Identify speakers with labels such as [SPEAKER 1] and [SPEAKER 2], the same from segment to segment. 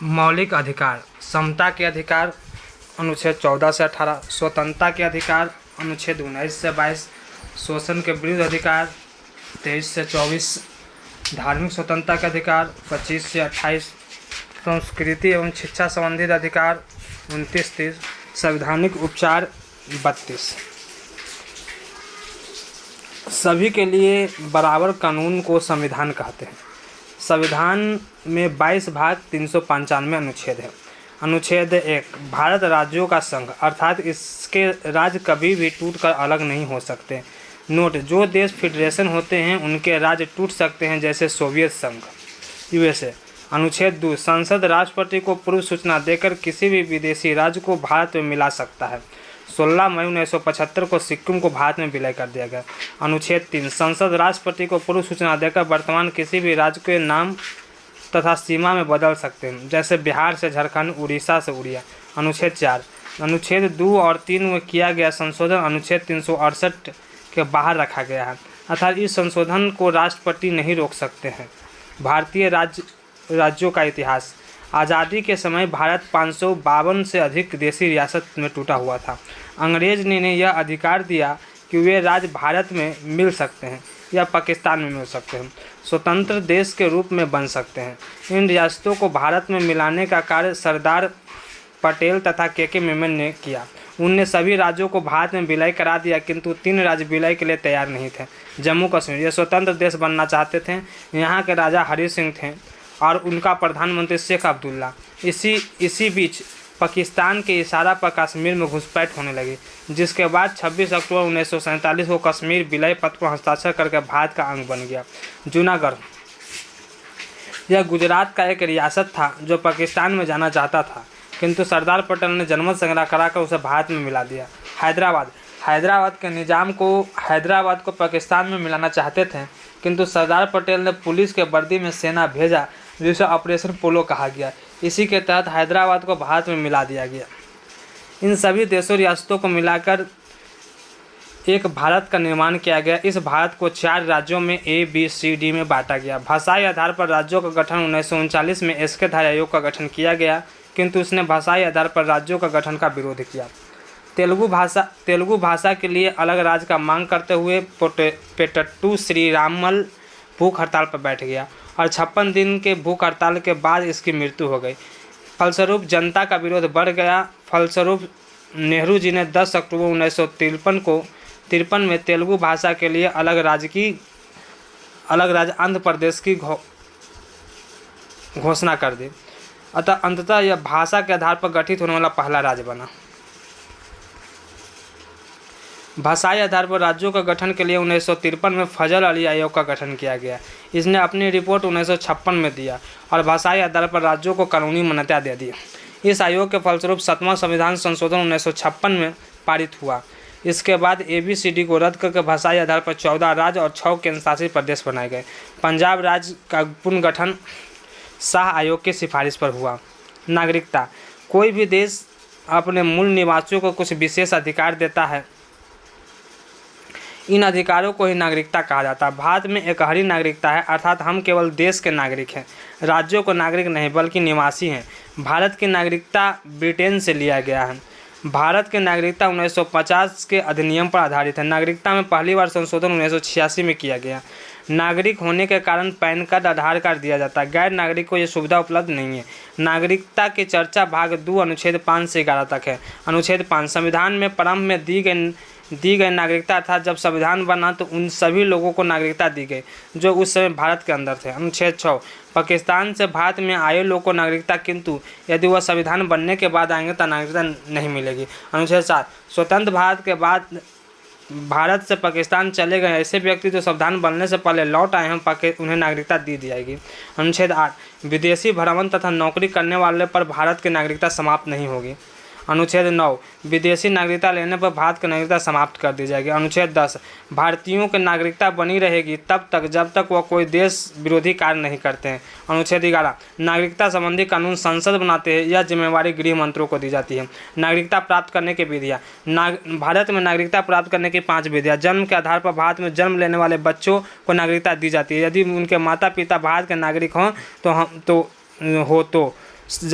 [SPEAKER 1] मौलिक अधिकार, समता के अधिकार अनुच्छेद 14 से 18, स्वतंत्रता के अधिकार अनुच्छेद 19 से 22, शोषण के विरुद्ध अधिकार 23 से 24, धार्मिक स्वतंत्रता के अधिकार 25 से 28, संस्कृति एवं शिक्षा संबंधित अधिकार 29-30, संवैधानिक उपचार 32। सभी के लिए बराबर कानून को संविधान कहते हैं। संविधान में 22 भाग 395 अनुच्छेद है। अनुच्छेद 1, भारत राज्यों का संघ, अर्थात इसके राज्य कभी भी टूटकर अलग नहीं हो सकते। नोट: जो देश फेडरेशन होते हैं उनके राज्य टूट सकते हैं, जैसे सोवियत संघ यूएसए। अनुच्छेद 2, संसद राष्ट्रपति को पूर्व सूचना देकर किसी भी विदेशी राज्य को भारत में मिला सकता है। 16 मई 1975 को सिक्किम को भारत में विलय कर दिया गया। अनुच्छेद 3, संसद राष्ट्रपति को पूर्व सूचना देकर वर्तमान किसी भी राज्य के नाम तथा सीमा में बदल सकते हैं, जैसे बिहार से झारखंड, उड़ीसा से उड़िया। अनुच्छेद 4, अनुच्छेद 2 और 3 में किया गया संशोधन अनुच्छेद 368 के बाहर रखा गया है, अर्थात इस संशोधन को राष्ट्रपति नहीं रोक सकते हैं। भारतीय राज्यों का इतिहास: आज़ादी के समय भारत 552 से अधिक देशी रियासत में टूटा हुआ था। अंग्रेज ने इन्हें यह अधिकार दिया कि वे राज्य भारत में मिल सकते हैं या पाकिस्तान में मिल सकते हैं, स्वतंत्र देश के रूप में बन सकते हैं। इन रियासतों को भारत में मिलाने का कार्य सरदार पटेल तथा के मेमन ने किया। उनने सभी राज्यों को भारत में विलय करा दिया, किंतु 3 राज्य विलय के लिए तैयार नहीं थे। जम्मू कश्मीर, ये स्वतंत्र देश बनना चाहते थे। यहाँ के राजा हरि सिंह थे और उनका प्रधानमंत्री शेख अब्दुल्ला। इसी बीच पाकिस्तान के इशारा पर कश्मीर में घुसपैठ होने लगी, जिसके बाद 26 अक्टूबर 1947 को कश्मीर विलय पत्र पर हस्ताक्षर करके भारत का अंग बन गया। जूनागढ़, यह गुजरात का एक रियासत था जो पाकिस्तान में जाना चाहता था, किंतु सरदार पटेल ने जनमत संग्रह कराकर उसे भारत में मिला दिया। हैदराबाद के निजाम को हैदराबाद को पाकिस्तान में मिलाना चाहते थे, किंतु सरदार पटेल ने पुलिस के वर्दी में सेना भेजा, जिसे ऑपरेशन पोलो कहा गया। इसी के तहत हैदराबाद को भारत में मिला दिया गया। इन सभी देशों रियासतों को मिलाकर एक भारत का निर्माण किया गया। इस भारत को 4 राज्यों में ABCD में बांटा गया। भाषाई आधार पर राज्यों का गठन 1939 में एसके धारी आयोग का गठन किया गया, किंतु उसने भाषाई आधार पर राज्यों का गठन का विरोध किया। तेलुगु भाषा के लिए अलग राज्य का मांग करते हुए पेट्टू श्रीरामल भूख हड़ताल पर बैठ गया और 56 दिन के भूख हड़ताल के बाद इसकी मृत्यु हो गई। फलस्वरूप जनता का विरोध बढ़ गया। फलस्वरूप नेहरू जी ने 10 अक्टूबर 1953 में तेलुगु भाषा के लिए अलग राज्य आंध्र प्रदेश की घोषणा कर दी। अतः अंततः यह भाषा के आधार पर गठित होने वाला पहला राज्य बना। भाषाई आधार पर राज्यों का गठन के लिए 1953 में फजल अली आयोग का गठन किया गया। इसने अपनी रिपोर्ट 1956 में दिया और भाषाई आधार पर राज्यों को कानूनी मान्यता दे दी। इस आयोग के फलस्वरूप 7वां संविधान संशोधन 1956 में पारित हुआ। इसके बाद ABCD को रद्द करके भाषाई आधार पर 14 राज्य और 6 केंद्र शासित प्रदेश बनाए गए। पंजाब राज्य का पुनर्गठन शाह आयोग की सिफारिश पर हुआ। नागरिकता: कोई भी देश अपने मूल निवासियों को कुछ विशेष अधिकार देता है, इन अधिकारों को ही नागरिकता कहा जाता है। भारत में एकहरी नागरिकता है, अर्थात हम केवल देश के नागरिक हैं, राज्यों को नागरिक नहीं बल्कि निवासी हैं। भारत की नागरिकता ब्रिटेन से लिया गया है। भारत की नागरिकता 1950 के अधिनियम पर आधारित है। नागरिकता में पहली बार संशोधन 1986 में किया गया। नागरिक होने के कारण पैन कार्ड, आधार कार्ड दिया जाता है। गैर नागरिक को यह सुविधा उपलब्ध नहीं है। नागरिकता की चर्चा भाग 2 अनुच्छेद 5 से 11 तक है। अनुच्छेद 5, संविधान में प्रारंभ में दी गई नागरिकता था। जब संविधान बना तो उन सभी लोगों को नागरिकता दी गई जो उस समय भारत के अंदर थे। अनुच्छेद 6, पाकिस्तान से भारत में आए लोगों को नागरिकता, किंतु यदि वह संविधान बनने के बाद आएंगे तो नागरिकता नहीं मिलेगी। अनुच्छेद 7, स्वतंत्र भारत के बाद भारत से पाकिस्तान चले गए ऐसे व्यक्ति जो संविधान बनने से पहले लौट आए हैं, उन्हें नागरिकता दी जाएगी। अनुच्छेद 8, विदेशी भ्रमण तथा नौकरी करने वाले पर भारत की नागरिकता समाप्त नहीं होगी। अनुच्छेद 9, विदेशी नागरिकता लेने पर भारत की नागरिकता समाप्त कर दी जाएगी। अनुच्छेद 10, भारतीयों की नागरिकता बनी रहेगी तब तक जब तक वह कोई देश विरोधी कार्य नहीं करते हैं। अनुच्छेद 11, नागरिकता संबंधी कानून संसद बनाते हैं, यह जिम्मेवारी गृह मंत्रियों को दी जाती है। नागरिकता प्राप्त करने की विधियाँ: भारत में नागरिकता प्राप्त करने की 5 विधियाँ। जन्म के आधार पर भारत में जन्म लेने वाले बच्चों को नागरिकता दी जाती है। यदि उनके माता पिता भारत के नागरिक हों तो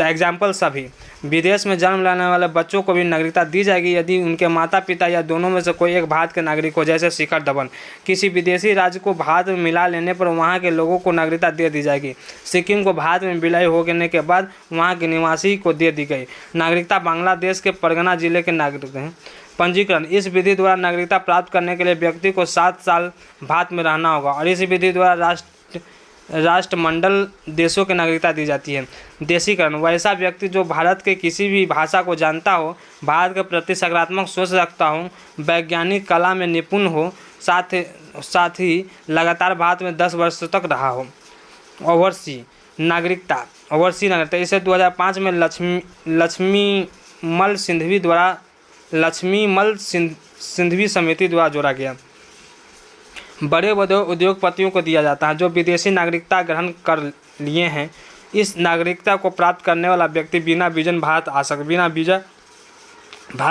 [SPEAKER 1] एग्जाम्पल सभी। विदेश में जन्म लेने वाले बच्चों को भी नागरिकता दी जाएगी यदि उनके माता पिता या दोनों में से कोई एक भारत के नागरिक हो, जैसे शिखर धवन। किसी विदेशी राज्य को भारत में मिला लेने पर वहाँ के लोगों को नागरिकता दे दी जाएगी। सिक्किम को भारत में विलय होने के बाद वहाँ के निवासी को दे दी गई नागरिकता। बांग्लादेश के परगना जिले के नागरिक हैं। पंजीकरण, इस विधि द्वारा नागरिकता प्राप्त करने के लिए व्यक्ति को 7 साल भारत में रहना होगा और इस विधि द्वारा राष्ट्रमंडल देशों की नागरिकता दी जाती है। देशीकरण, वैसा व्यक्ति जो भारत के किसी भी भाषा को जानता हो, भारत के प्रति सकारात्मक सोच रखता हो, वैज्ञानिक कला में निपुण हो, साथ ही लगातार भारत में 10 वर्ष तक रहा हो। ओवरसी नागरिकता, इसे 2005 में लक्ष्मीमल सिंधवी समिति द्वारा जोड़ा गया। बड़े उद्योगपतियों को दिया जाता है जो विदेशी नागरिकता ग्रहण कर लिए हैं। इस नागरिकता को प्राप्त करने वाला व्यक्ति बिना वीजा भारत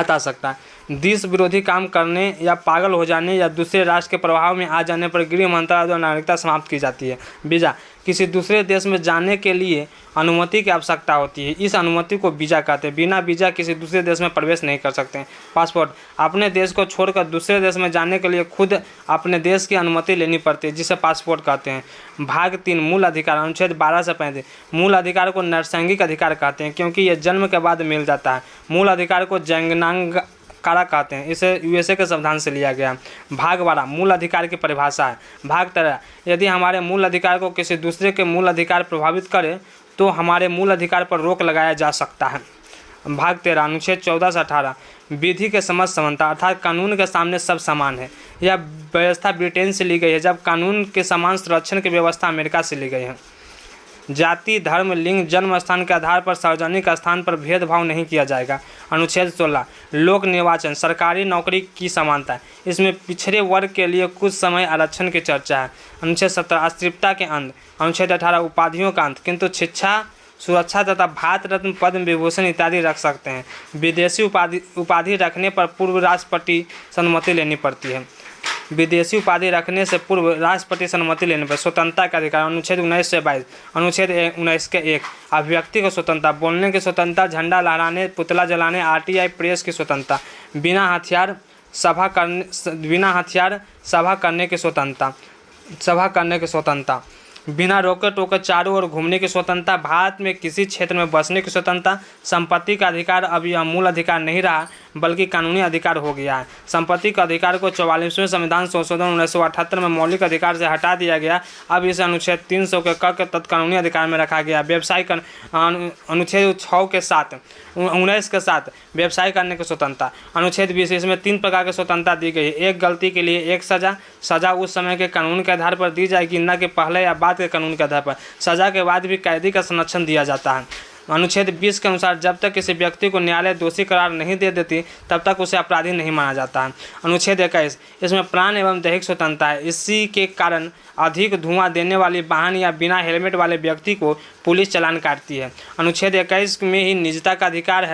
[SPEAKER 1] आ सकता है। देश विरोधी काम करने या पागल हो जाने या दूसरे राष्ट्र के प्रभाव में आ जाने पर गृह मंत्रालय द्वारा नागरिकता समाप्त की जाती है। वीज़ा, किसी दूसरे देश में जाने के लिए अनुमति की आवश्यकता होती है, इस अनुमति को वीज़ा कहते हैं। बिना वीज़ा किसी दूसरे देश में प्रवेश नहीं कर सकते हैं। पासपोर्ट, अपने देश को छोड़कर दूसरे देश में जाने के लिए खुद अपने देश की अनुमति लेनी पड़ती है, जिसे पासपोर्ट कहते हैं। भाग 3 मूल अधिकार, अनुच्छेद 12 से 35। मूल अधिकार को नैसर्गिक अधिकार कहते हैं क्योंकि यह जन्म के बाद मिल जाता है। मूल अधिकार को जंगनाधिकार कहते हैं, इसे यूएसए के संविधान से लिया गया। भाग 12 मूल अधिकार की परिभाषा है। भाग 13, यदि हमारे मूल अधिकार को किसी दूसरे के मूल अधिकार प्रभावित करे तो हमारे मूल अधिकार पर रोक लगाया जा सकता है। भाग 13 अनुच्छेद 14 से 18, विधि के समझ समानता, अर्थात कानून के सामने सब समान है। यह व्यवस्था ब्रिटेन से ली गई है, जब कानून के समान संरक्षण की व्यवस्था अमेरिका से ली गई है। जाति, धर्म, लिंग, जन्म स्थान के आधार पर सार्वजनिक स्थान पर भेदभाव नहीं किया जाएगा। अनुच्छेद 16 लोक निर्वाचन, सरकारी नौकरी की समानता, इसमें पिछड़े वर्ग के लिए कुछ समय आरक्षण की चर्चा है। अनुच्छेद 17 अस्थिरता के अंत। अनुच्छेद 18 उपाधियों का अंत, किंतु शिक्षा, सुरक्षा तथा भारत रत्न, पद्म विभूषण इत्यादि रख सकते हैं। विदेशी उपाधि रखने पर पूर्व राष्ट्रपति संमति लेनी पड़ती है। विदेशी उपाधि रखने से पूर्व राष्ट्रपति सम्मति लेने पर स्वतंत्रता का अधिकार, अनुच्छेद 19 से 22। अनुच्छेद 19 के 1 अभिव्यक्ति की स्वतंत्रता, बोलने की स्वतंत्रता, झंडा लहराने, पुतला जलाने, आरटीआई प्रेस की स्वतंत्रता, बिना हथियार सभा करने की स्वतंत्रता, बिना रोके टोके चारों ओर घूमने की स्वतंत्रता, भारत में किसी क्षेत्र में बसने की स्वतंत्रता। संपत्ति का अधिकार अब यह मूल अधिकार नहीं रहा बल्कि कानूनी अधिकार हो गया है। संपत्ति का अधिकार को 44वें संविधान संशोधन 1978 में मौलिक अधिकार से हटा दिया गया। अब इसे अनुच्छेद 300 के क के तहत कानूनी अधिकार में रखा गया। व्यवसाय कर अनुच्छेद 6 के 19 के साथ व्यवसाय करने की स्वतंत्रता। अनुच्छेद 20 इसमें 3 प्रकार की स्वतंत्रता दी गई है। एक, गलती के लिए एक सजा उस समय के कानून के आधार पर दी जाएगी, न कि पहले या बाद के कानून के आधार पर। सजा के बाद भी कैदी का संरक्षण दिया जाता है। अनुच्छेद 20 के अनुसार जब तक किसी व्यक्ति को न्यायालय दोषी करार नहीं दे देती तब तक उसे अपराधी नहीं माना जाता है। अनुच्छेद 21 इसमें प्राण एवं दैहिक स्वतंत्रता है। इसी के कारण अधिक धुआं देने वाली वाहन या बिना हेलमेट वाले व्यक्ति को पुलिस चालान काटती है। अनुच्छेद 21 में ही निजता का अधिकार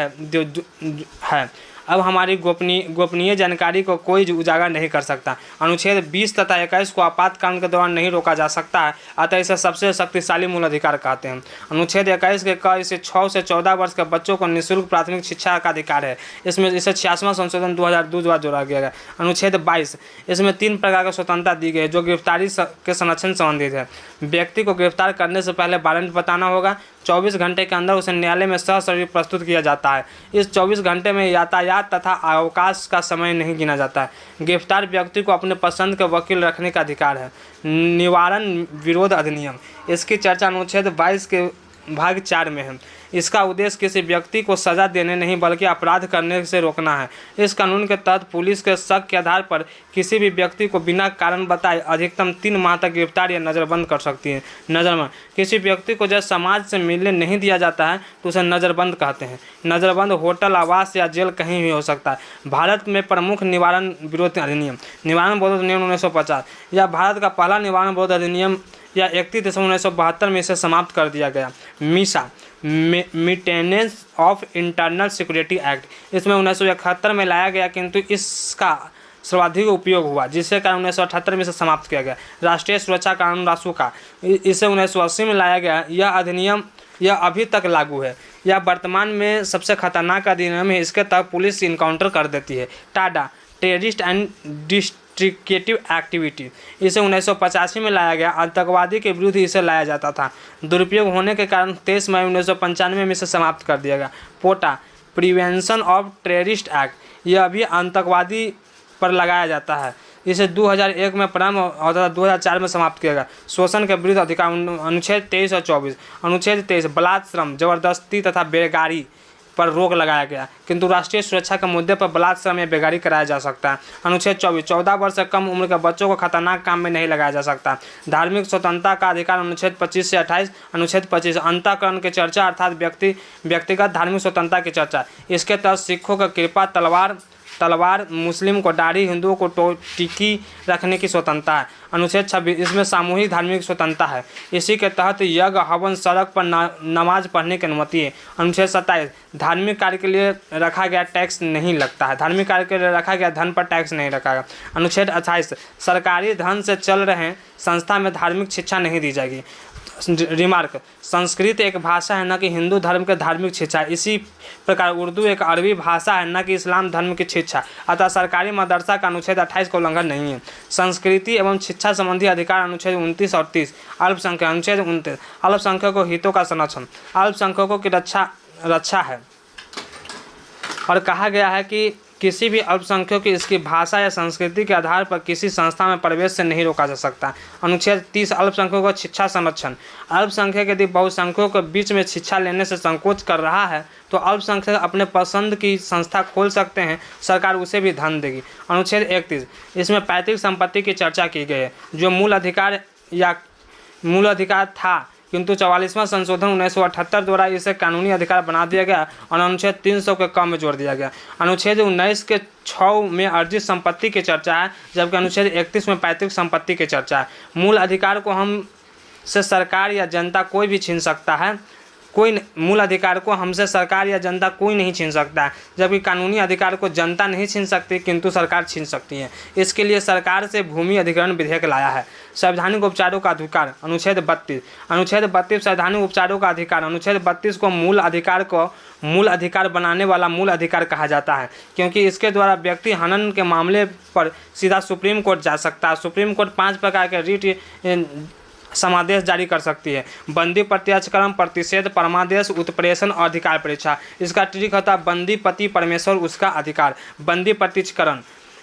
[SPEAKER 1] है। अब हमारी गोपनीय जानकारी को कोई उजागर नहीं कर सकता। अनुच्छेद 20 तथा 21 को आपातकाल के दौरान नहीं रोका जा सकता है, अतः इसे सबसे शक्तिशाली मूल अधिकार कहते हैं। अनुच्छेद 21 के क इसे 6 से 14 वर्ष के बच्चों को निःशुल्क प्राथमिक शिक्षा का अधिकार है। इसमें इसे 86वां संशोधन 2002 द्वारा जोड़ा गया है। अनुच्छेद 22 इसमें 3 प्रकार की स्वतंत्रता दी गई है जो गिरफ्तारी के संरक्षण संबंधित है। व्यक्ति को गिरफ्तार करने से पहले वारंट बताना होगा। 24 घंटे के अंदर उसे न्यायालय में सशरीर प्रस्तुत किया जाता है। इस 24 घंटे में यातायात तथा अवकाश का समय नहीं गिना जाता है। गिरफ्तार व्यक्ति को अपने पसंद के वकील रखने का अधिकार है। निवारण विरोध अधिनियम, इसकी चर्चा अनुच्छेद 22 के भाग 4 में है। इसका उद्देश्य किसी व्यक्ति को सजा देने नहीं बल्कि अपराध करने से रोकना है। इस कानून के तहत पुलिस के शक के आधार पर किसी भी व्यक्ति को बिना कारण बताए अधिकतम 3 माह तक गिरफ्तार या नज़रबंद कर सकती है। नज़रबंद, किसी व्यक्ति को जब समाज से मिलने नहीं दिया जाता है तो उसे नज़रबंद कहते हैं। नज़रबंद होटल, आवास या जेल कहीं भी हो सकता है। भारत में प्रमुख निवारण विरोध अधिनियम, निवारण विरोध अधिनियम 1950, यह भारत का पहला निवारण विरोध अधिनियम या 31 दिसंबर 1972 में इसे समाप्त कर दिया गया। Misa maintenance of internal security act, इसमें 1971 में लाया गया किंतु इसका सर्वाधिक उपयोग हुआ, जिसके कारण 1978 में इसे समाप्त किया गया। राष्ट्रीय सुरक्षा कानून रासुका, इसे 1980 में लाया गया। यह अधिनियम यह अभी तक लागू है। यह वर्तमान में सबसे खतरनाक अधिनियम है। इसके तहत पुलिस इनकाउंटर कर देती है। Tada, terrorist and destructive activity, इसे 1985 में लाया गया। आतंकवादी के विरुद्ध इसे लाया जाता था। दुरुपयोग होने के कारण 23 मई 1995 में इसे समाप्त कर दिया गया। पोटा, प्रिवेंशन ऑफ टेररिस्ट एक्ट, यह अभी आतंकवादी पर लगाया जाता है। इसे 2001 में प्रारंभ होता था, 2004 में समाप्त किया गया। शोषण के विरुद्ध अधिकार, अनुच्छेद 23 और 24। अनुच्छेद 23 बलात् श्रम, जबरदस्ती तथा बेगारी पर रोक लगाया गया, किंतु राष्ट्रीय सुरक्षा के मुद्दे पर बलात् श्रम या बेगारी कराया जा सकता है। अनुच्छेद 24 14 वर्ष से कम उम्र के बच्चों को खतरनाक काम में नहीं लगाया जा सकता। धार्मिक स्वतंत्रता का अधिकार, अनुच्छेद 25 से 28। अनुच्छेद 25 अंतःकरण की चर्चा अर्थात व्यक्तिगत धार्मिक स्वतंत्रता की चर्चा। इसके तहत सिखों का कृपा, तलवार, मुस्लिम को दाढ़ी, हिंदुओं को टिकी रखने की स्वतंत्रता है। अनुच्छेद 26 इसमें सामूहिक धार्मिक स्वतंत्रता है। इसी के तहत यज्ञ, हवन, सड़क पर नमाज पढ़ने की अनुमति है। अनुच्छेद 27 धार्मिक कार्य के लिए रखा गया टैक्स नहीं लगता है। धार्मिक कार्य के लिए रखा गया धन पर टैक्स नहीं रखा गया। अनुच्छेद 28 सरकारी धन से चल रहे संस्था में धार्मिक शिक्षा नहीं दी जाएगी। रिमार्क, संस्कृत एक भाषा है, न कि हिंदू धर्म के धार्मिक शिक्षा। इसी प्रकार उर्दू एक अरबी भाषा है, न कि इस्लाम धर्म की शिक्षा। अतः सरकारी मदरसा का अनुच्छेद 28 का उल्लंघन नहीं है। संस्कृति एवं शिक्षा संबंधी अधिकार, अनुच्छेद 29 और 30। अल्पसंख्यक, अनुच्छेद 29 अल्पसंख्यकों हितों का संरक्षण, अल्पसंख्यकों की रक्षा है। और कहा गया है कि किसी भी अल्पसंख्यक की इसकी भाषा या संस्कृति के आधार पर किसी संस्था में प्रवेश से नहीं रोका जा सकता। अनुच्छेद 30 अल्पसंख्यकों का शिक्षा संरक्षण, अल्पसंख्यक यदि बहुसंख्यकों के बीच में शिक्षा लेने से संकोच कर रहा है तो अल्पसंख्यक अपने पसंद की संस्था खोल सकते हैं, सरकार उसे भी धन देगी। अनुच्छेद 31 इसमें पैतृक संपत्ति की चर्चा की गई है, जो मूल अधिकार था, किंतु 44वां संशोधन 1978 द्वारा इसे कानूनी अधिकार बना दिया गया और अनुच्छेद 300 के कम में जोड़ दिया गया। अनुच्छेद 19 के 6 में अर्जित संपत्ति की चर्चा है, जबकि अनुच्छेद 31 में पैतृक संपत्ति की चर्चा है। मूल अधिकार को हमसे सरकार या जनता कोई भी छीन सकता है, मूल अधिकार को हमसे सरकार या जनता कोई नहीं छीन सकता है, जबकि कानूनी अधिकार को जनता नहीं छीन सकती किंतु सरकार छीन सकती है। इसके लिए सरकार से भूमि अधिग्रहण विधेयक लाया है। संवैधानिक उपचारों का अधिकार, अनुच्छेद 32 संवैधानिक उपचारों का अधिकार। अनुच्छेद 32 को मूल अधिकार बनाने वाला मूल अधिकार कहा जाता है, क्योंकि इसके द्वारा व्यक्ति हनन के मामले पर सीधा सुप्रीम कोर्ट जा सकता है। सुप्रीम कोर्ट 5 प्रकार के रिट समादेश जारी कर सकती है: बंदी, प्रत्यक्षकरण, प्रतिषेध, परमादेश, उत्प्रेषण और अधिकार परीक्षा। इसका ट्रिक होता है बंदी, पति, परमेश्वर, उसका अधिकार। बंदी प्रत्यक्षकरण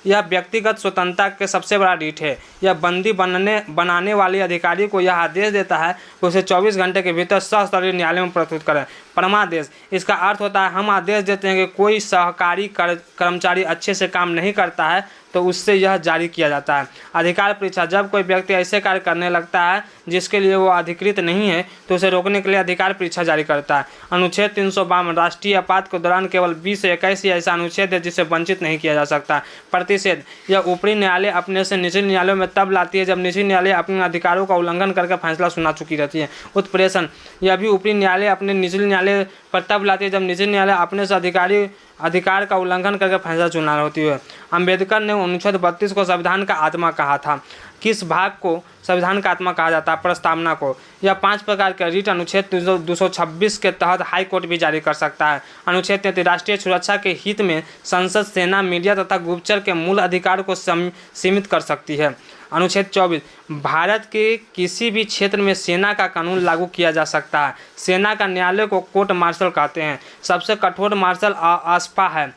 [SPEAKER 1] यह व्यक्तिगत स्वतंत्रता के सबसे बड़ा रीट है। यह बंदी बनाने वाले अधिकारी को यह आदेश देता है कि उसे 24 घंटे के भीतर सस्तरीय न्यायालय में प्रस्तुत करें। परमादेश इसका अर्थ होता है हम आदेश देते हैं कि कोई सहकारी कर्मचारी अच्छे से काम नहीं करता है तो उससे यह जारी किया जाता है। अधिकार परीक्षा जब कोई व्यक्ति ऐसे कार्य करने लगता है जिसके लिए वो अधिकृत नहीं है तो उसे रोकने के लिए अधिकार परीक्षा जारी करता है। अनुच्छेद 352 राष्ट्रीय आपात के दौरान केवल 20 से 21 ही ऐसा अनुच्छेद है जिससे वंचित नहीं किया जा सकता। प्रतिषेध यह ऊपरी न्यायालय अपने से निचले न्यायालयों में तब लाती है जब निचले न्यायालय अपने अधिकारों का उल्लंघन करके फैसला सुना चुकी रहती है। उत्प्रेषण यह भी ऊपरी न्यायालय अपने निचले न्यायालय पर तब लाती है जब निचले न्यायालय अपने से अधिकार का उल्लंघन करके फैसला चुना होती है। अंबेडकर ने अनुच्छेद 32 को संविधान का आत्मा कहा था। किस भाग को संविधान का आत्मा कहा जाता है? प्रस्तावना को। यह 5 प्रकार के रीट अनुच्छेद 226 के तहत हाई कोर्ट भी जारी कर सकता है। अनुच्छेद 33 राष्ट्रीय सुरक्षा के हित में संसद, सेना, मीडिया तथा गुप्तचर के मूल अधिकार को सीमित कर सकती है। अनुच्छेद 24 भारत के किसी भी क्षेत्र में सेना का कानून लागू किया जा सकता है। सेना का न्यायालय को कोर्ट मार्शल कहते हैं। सबसे कठोर मार्शल आस्पा है,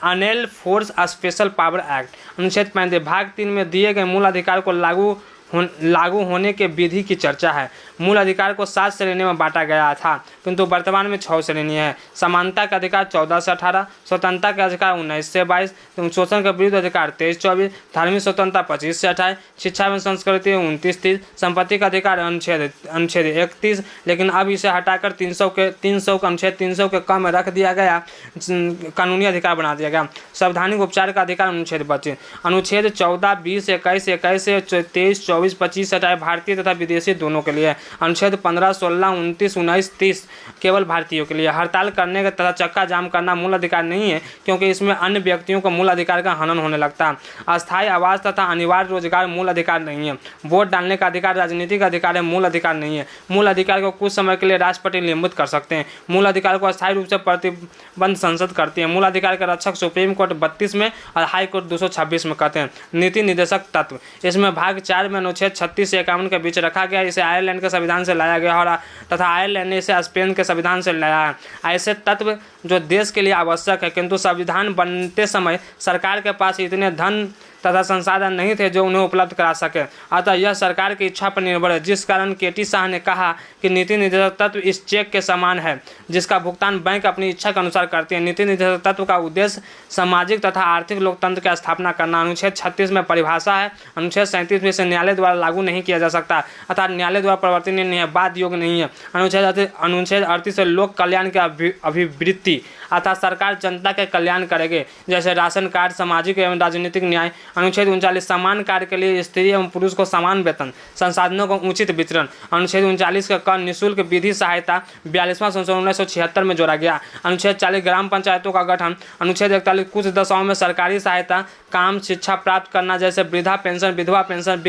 [SPEAKER 1] अनेल फोर्स स्पेशल पावर एक्ट। अनुच्छेद 35 भाग 3 में दिए गए मूल अधिकार को लागू होने के विधि की चर्चा है। मूल अधिकार को 7 श्रेणियों में बांटा गया था किंतु वर्तमान में 6 श्रेणी है। समानता का अधिकार 14 से 18, स्वतंत्रता का अधिकार 19 से 22, शोषण के विरुद्ध अधिकार 23-24, धार्मिक स्वतंत्रता 25 से 28, शिक्षा एवं संस्कृति 29-30, संपत्ति का अधिकार अनुच्छेद 31। लेकिन अब इसे हटाकर 300 अनुच्छेद 300 के कम में रख दिया गया, कानूनी अधिकार बना दिया गया। संवैधानिक उपचार का अधिकार अनुच्छेद 25, अनुच्छेद 14, 20, 21 से 23, 24, 25 से 28 भारतीय तथा विदेशी दोनों के लिए। अनुच्छेद 15, 16, 29, 19, 30 केवल भारतीयों के लिए। हड़ताल करने का तथा चक्का जाम करना मूल अधिकार नहीं है, क्योंकि इसमें अन्य व्यक्तियों को मूल अधिकार का हनन होने लगता है। अस्थायी आवास तथा अनिवार्य रोजगार मूल अधिकार नहीं है। वोट डालने का अधिकार राजनीतिक अधिकार है, मूल अधिकार नहीं है। मूल अधिकार को कुछ समय के लिए राष्ट्रपति निलंबित कर सकते हैं। मूल अधिकार को अस्थायी रूप से प्रतिबंध संसद करती है। मूल अधिकार का रक्षक सुप्रीम कोर्ट 32 में और हाई कोर्ट 226 में कहते हैं। नीति निर्देशक तत्व, इसमें भाग 4 में अनुच्छेद 36 से 51 के बीच रखा गया। इसे आयरलैंड के संविधान से लाया गया और तथा आयरलैंड ने इसे स्पेन के संविधान से लाया है। ऐसे तत्व जो देश के लिए आवश्यक है, किंतु संविधान बनते समय सरकार के पास इतने धन तथा संसाधन नहीं थे जो उन्हें उपलब्ध करा सके। अतः यह सरकार की इच्छा पर निर्भर है, जिस कारण केटी शाह ने कहा कि नीति निर्देशक तत्व इस चेक के समान है जिसका भुगतान बैंक अपनी इच्छा के अनुसार करती है। नीति निर्देशक तत्व का उद्देश्य सामाजिक तथा आर्थिक लोकतंत्र की स्थापना करना। अनुच्छेद 36 में परिभाषा है। अनुच्छेद 37 में इसे न्यायालय द्वारा लागू नहीं किया जा सकता, अर्थात न्यायालय द्वारा परिवर्तनीय नहीं है, बाध्य योग्य नहीं है। अनुच्छेद 38 लोक कल्याण की अभिवृत्ति, अर्थात सरकार जनता के कल्याण करेगी, जैसे राशन कार्ड, सामाजिक एवं राजनीतिक न्याय। अनुच्छेद 39 समान कार्य के लिए स्त्री एवं पुरुष को समान वेतन, संसाधनों को उचित वितरण। अनुच्छेद 39 का निःशुल्क विधि सहायता 42वां संशोधन 1976 में जोड़ा गया। अनुच्छेद 40 ग्राम पंचायतों का गठन। अनुच्छेद 41 कुछ दशाओं में सरकारी सहायता, काम, शिक्षा प्राप्त करना, जैसे वृद्धा पेंशन, विधवा पेंशन,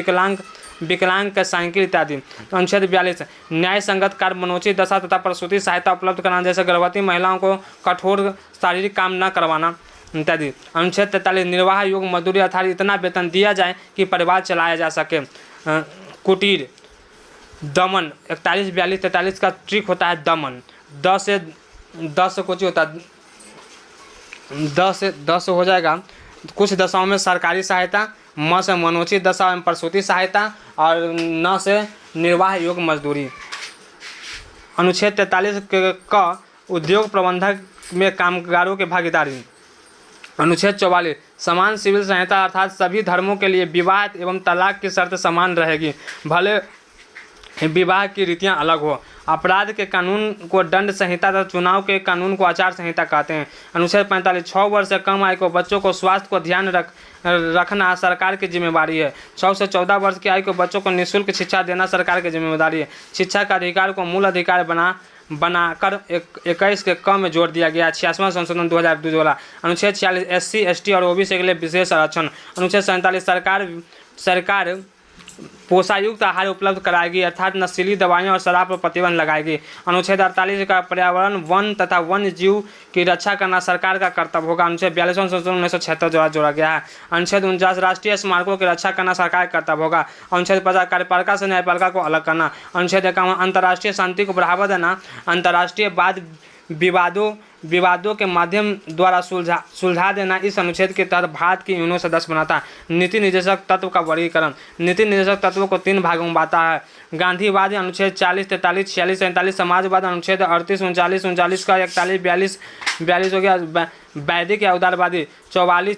[SPEAKER 1] विकलांग का साइकिल इत्यादि। अनुच्छेद 42 न्याय संगत कार्य, मनोचित दशा तथा प्रसूति सहायता उपलब्ध कराना, जैसे गर्भवती महिलाओं को कठोर शारीरिक काम न करवाना इत्यादि। अनुच्छेद 43 निर्वाह योग्य मजदूरी, अर्थात इतना वेतन दिया जाए कि परिवार चलाया जा सके। कुटीर दमन 41, 42, 43 का ट्रिक होता है दमन। 10 से कुछ होता है, 10 हो जाएगा। कुछ दशाओं में सरकारी सहायता, म से मनोचित दशा एवं प्रसूति सहायता और न से निर्वाह योग्य मजदूरी। अनुच्छेद 43 का उद्योग प्रबंधक में कामगारों की भागीदारी। अनुच्छेद 44 समान सिविल संहिता, अर्थात सभी धर्मों के लिए विवाह एवं तलाक की शर्त समान रहेगी, भले विवाह की रीतियां अलग हो। अपराध के कानून को दंड संहिता तथा चुनाव के कानून को आचार संहिता कहते हैं। अनुच्छेद 45 6 वर्ष से कम आयु के बच्चों को स्वास्थ्य को ध्यान रखना सरकार की जिम्मेवारी है। 6 से 14 वर्ष की आयु के बच्चों को निःशुल्क शिक्षा देना सरकार की जिम्मेदारी है। शिक्षा का अधिकार को मूल अधिकार बनाकर 21 के क में जोड़ दिया गया। 86वां संशोधन 2002 द्वारा। अनुच्छेद 46 SC, ST और OBC के लिए विशेष आरक्षण। अनुच्छेद 47 सरकार पोषायुक्त आहार उपलब्ध कराएगी, अर्थात नशीली दवाइयाँ और शराब पर प्रतिबंध लगाएगी। अनुच्छेद 48 का पर्यावरण, वन तथा वन्य जीव की रक्षा करना सरकार का कर्तव्य होगा। अनुच्छेद 42वां संशोधन 1976 द्वारा जोड़ा गया है। अनुच्छेद 49 राष्ट्रीय स्मारकों की रक्षा करना सरकार का कर्तव्य होगा। अनुच्छेद 50 कार्यपालिका से न्यायपालिका को अलग करना। अनुच्छेद 51 अंतर्राष्ट्रीय शांति को बढ़ावा देना, अंतर्राष्ट्रीय विवादों के माध्यम द्वारा सुलझा देना इस अनुच्छेद के तहत भारत की यूएनओ सदस्य बनाता है। नीति निर्देशक तत्व का वर्गीकरण। नीति निर्देशक तत्व को 3 भागों में बांटा है। गांधीवादी अनुच्छेद 40, 43, 46, 47, समाजवाद अनुच्छेद 38, 39 का 41, 42 हो गया। वैदिक या उदारवादी 44,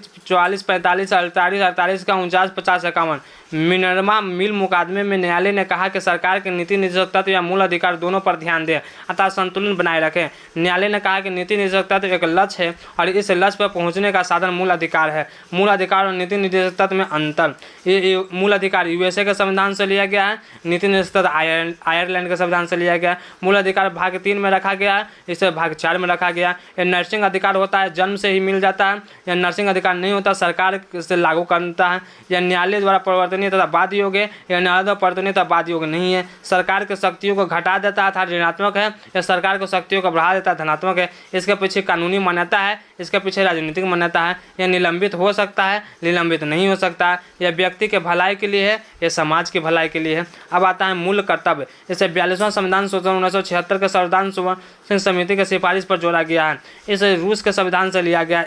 [SPEAKER 1] 45, 48 का 49, 50, 51। मिनर्वा मिल मुकदमे में न्यायालय ने कहा कि सरकार के नीति निर्देशक तत्व या मूल अधिकार दोनों पर ध्यान दे, अतः संतुलन बनाए रखें। न्यायालय ने कहा कि नीति निर्देशक तत्व एक लक्ष्य है और इस लक्ष्य पर पहुंचने का साधन मूल अधिकार है। मूल अधिकार और नीति निर्देशक तत्व में अंतर। ये मूल अधिकार USA के संविधान से लिया गया है, नीति निर्देशक तत्व आयरलैंड के संविधान से लिया गया है। मूल अधिकार भाग 3 में रखा गया है, इसे भाग 4 में रखा गया है। यह नर्सिंग अधिकार होता है, जन्म से ही मिल जाता है। यह नर्सिंग अधिकार नहीं होता, सरकार से लागू करता है। यह न्यायालय द्वारा परिवर्तनीय तथा बाध्य योग्य है। यह न्यायालय द्वारा परिवर्तनीय तथा बाध्य योग्य नहीं है। सरकार की शक्तियों को घटा देता है अर्थात ऋणात्मक है, यह सरकार की शक्तियों को बढ़ा देता है धनात्मक है। इसके पीछे कानूनी मान्यता है, इसके पीछे राजनीतिक मान्यता है। यह निलंबित हो सकता है, निलंबित नहीं हो सकता। यह व्यक्ति के भलाई के लिए है, यह समाज की भलाई के लिए है। अब आता है मूल कर्तव्य। इसे 42वां संविधान संशोधन 1976 के संविधान समिति की सिफारिश पर जोड़ा गया है। इसे रूस के संविधान से लिया गया।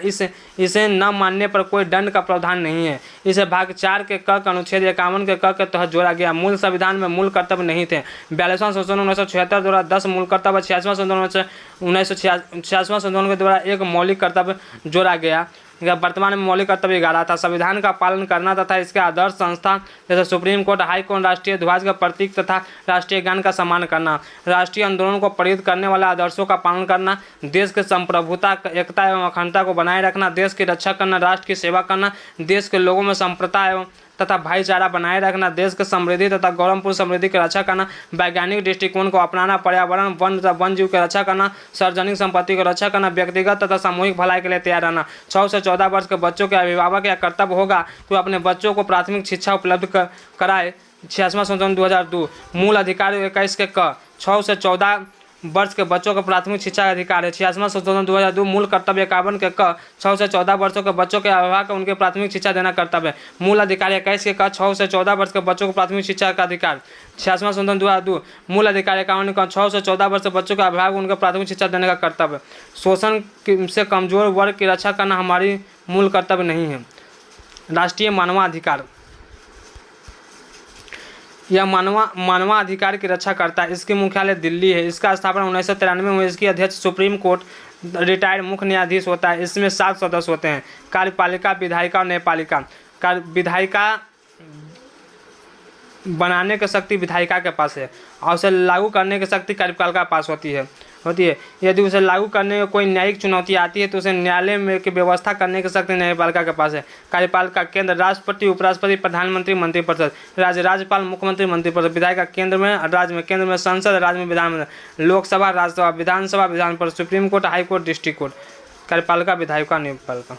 [SPEAKER 1] इसे न मानने पर कोई दंड का प्रावधान नहीं है। इसे भाग 4 के क अनुच्छेद 51 के क के तहत जोड़ा गया। मूल संविधान में मूल कर्तव्य नहीं थे। 42वां संशोधन 1976 द्वारा 10 मूल कर्तव्य, 86वां संशोधन 1986वां संशोधन के द्वारा 1 मौलिक कर्तव्य जोड़ा गया। वर्तमान में मौलिक कर्तव्य 11 था। संविधान का पालन करना तथा इसके आदर्श संस्था जैसे सुप्रीम कोर्ट, हाई कोर्ट, राष्ट्रीय ध्वज का प्रतीक तथा राष्ट्रीय गान का सम्मान करना, राष्ट्रीय आंदोलन को प्रेरित करने वाले आदर्शों का पालन करना, देश के संप्रभुता, एकता एवं अखंडता को बनाए रखना, देश की रक्षा करना, राष्ट्र की सेवा करना, देश के लोगों में संप्रभुता एवं तथा भाईचारा बनाए रखना, देश की समृद्धि तथा गौरवपूर्ण समृद्धि की रक्षा करना, वैज्ञानिक दृष्टिकोण को अपनाना, पर्यावरण वन तथा वन जीव की रक्षा करना, सार्वजनिक संपत्ति की रक्षा करना, व्यक्तिगत तथा सामूहिक भलाई के लिए तैयार रहना। 6 से 14 वर्ष के बच्चों के अभिभावक या कर्तव्य होगा कि अपने बच्चों को प्राथमिक शिक्षा उपलब्ध कराए। 66वां संशोधन 2002। मूल अधिकार 21 के क। 6 से 14 वर्ष के बच्चों को प्राथमिक शिक्षा का अधिकार है। 86वां संशोधन 2002। मूल कर्तव्य 51 के क। 6 से 14 वर्षों के बच्चों के अभिभावक को उनके प्राथमिक शिक्षा देना कर्तव्य है। मूल अधिकार 21 के क। 6 से 14 वर्ष के बच्चों को प्राथमिक शिक्षा का अधिकार। 86वां संशोधन 2002। मूल अधिकार 51 के 6 से 14 वर्ष के बच्चों के अभिभावक को उनके प्राथमिक शिक्षा देने का कर्तव्य। शोषण से कमजोर वर्ग की रक्षा करना हमारी मूल कर्तव्य नहीं है। राष्ट्रीय मानवाधिकार, यह मानवाधिकार की रक्षा करता है। इसकी मुख्यालय दिल्ली है। इसका स्थापना 1993 में। इसकी अध्यक्ष सुप्रीम कोर्ट रिटायर्ड मुख्य न्यायाधीश होता है। इसमें 7 सदस्य होते हैं। कार्यपालिका, विधायिका और न्यायपालिका। विधायिका बनाने की शक्ति विधायिका के पास है और उसे लागू करने की शक्ति कार्यपालिका के पास होती है। यदि उसे लागू करने में कोई न्यायिक चुनौती आती है तो उसे न्यायालय में की व्यवस्था करने की शक्ति न्यायपालिका के पास है। कार्यपालिका केंद्र राष्ट्रपति, उपराष्ट्रपति, प्रधानमंत्री, मंत्रिपरिषद। राज्य राज्यपाल, मुख्यमंत्री, मंत्रिपरिषद। विधायिका केंद्र में, राज्य में, केंद्र में संसद, राज्य में विधानमंडल। लोकसभा, राज्यसभा, विधानसभा, Vidhan Parishad, supreme court, high court, district court. कार्यपालिका, विधायिका, न्यायपालिका।